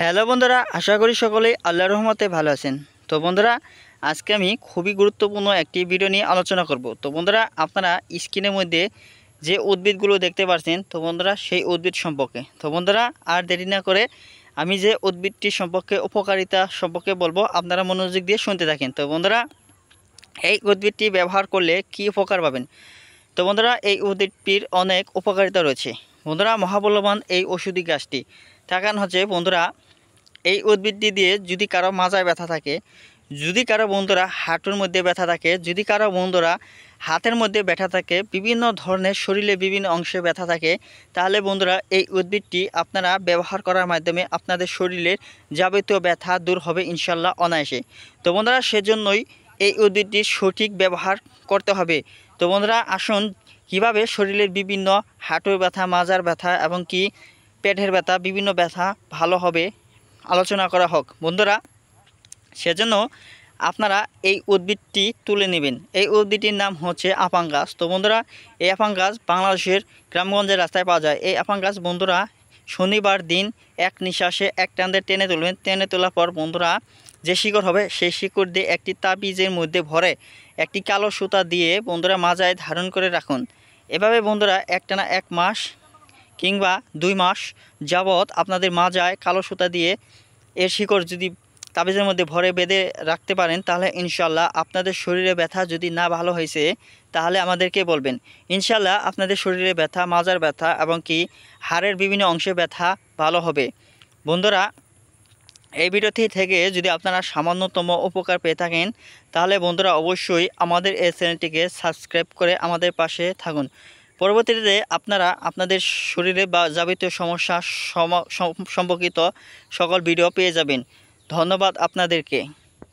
Hello বন্ধুরা, আশা করি সকলেই আল্লাহর রহমতে ভালো আছেন। তো বন্ধুরা, আজকে আমি খুবই গুরুত্বপূর্ণ একটি ভিডিও নিয়ে আলোচনা করব। তো বন্ধুরা, আপনারা স্ক্রিনের মধ্যে যে উদ্ভিদগুলো দেখতে পাচ্ছেন, তো বন্ধুরা সেই উদ্ভিদ সম্পর্কে। তো বন্ধুরা, আর দেরি না করে আমি যে উদ্ভিদটি সম্পর্কে উপকারিতা সম্পর্কে বলবো, আপনারা মনোযোগ দিয়ে শুনতে থাকেন। তো বন্ধুরা, এই উদ্ভিদটি ব্যবহার করলে কী উপকার পাবেন। তো বন্ধুরা, এই উদ্ভিদটির অনেক উপকারিতা রয়েছে। বন্ধুরা, মহাবলবান এই ওষুধি গাছটি তার কারণ হচ্ছে বন্ধুরা, এই উদ্ভিদটি দিয়ে যদি কারো মাজায় ব্যথা থাকে, যদি কারো বন্ধুরা হাঁটুর মধ্যে ব্যথা থাকে, যদি কারো বন্ধুরা হাতের মধ্যে ব্যথা থাকে, বিভিন্ন ধরনের শরীরে বিভিন্ন অংশে ব্যথা থাকে, তাহলে বন্ধুরা এই উদ্ভিদটি আপনারা ব্যবহার করার মাধ্যমে আপনাদের শরীরের যাবতীয় ব্যথা দূর হবে ইনশাল্লাহ অনায়াসে। তো বন্ধুরা, সেজন্যই এই উদ্ভিদটির সঠিক ব্যবহার করতে হবে। তো বন্ধুরা, আসুন কীভাবে শরীরের বিভিন্ন হাঁটুর ব্যথা, মাজার ব্যথা এবং কি পেটের ব্যথা, বিভিন্ন ব্যথা ভালো হবে আলোচনা করা হোক। বন্ধুরা, সেজন্য আপনারা এই উদ্ভিদটি তুলে নেবেন। এই উদ্ভিদটির নাম হচ্ছে আপাং গাছ। তো বন্ধুরা, এই আপাং গাছ বাংলাদেশের গ্রামগঞ্জের রাস্তায় পাওয়া যায়। এই আপাং গাছ বন্ধুরা শনিবার দিন এক নিঃশ্বাসে এক টানে টেনে তুলবেন। টেনে তোলার পর বন্ধুরা যে শিকড় হবে সেই শিকড় দিয়ে একটি তাবিজের মধ্যে ভরে একটি কালো সুতা দিয়ে বন্ধুরা মাজায় ধারণ করে রাখুন। এভাবে বন্ধুরা একটানা 1 মাস কিংবা 2 মাস যাবৎ আপনাদের মাজায় কালো সুতা দিয়ে এর শিকড় যদি তাবিজের মধ্যে ভরে বেঁধে রাখতে পারেন, তাহলে ইনশাল্লাহ আপনাদের শরীরে ব্যথা যদি না ভালো হয়েছে তাহলে আমাদেরকে বলবেন। ইনশাল্লাহ আপনাদের শরীরে ব্যথা, মাজার ব্যথা এবং কি হাড়ের বিভিন্ন অংশে ব্যথা ভালো হবে। বন্ধুরা, এই ভিডিওটি থেকে যদি আপনারা সামান্যতম উপকার পেয়ে থাকেন, তাহলে বন্ধুরা অবশ্যই আমাদের এই চ্যানেলটিকে সাবস্ক্রাইব করে আমাদের পাশে থাকুন। পরবর্তীতে আপনারা আপনাদের শরীরে বা যাবতীয় সমস্যা সম্পর্কিত সকল ভিডিও পেয়ে যাবেন। ধন্যবাদ আপনাদেরকে।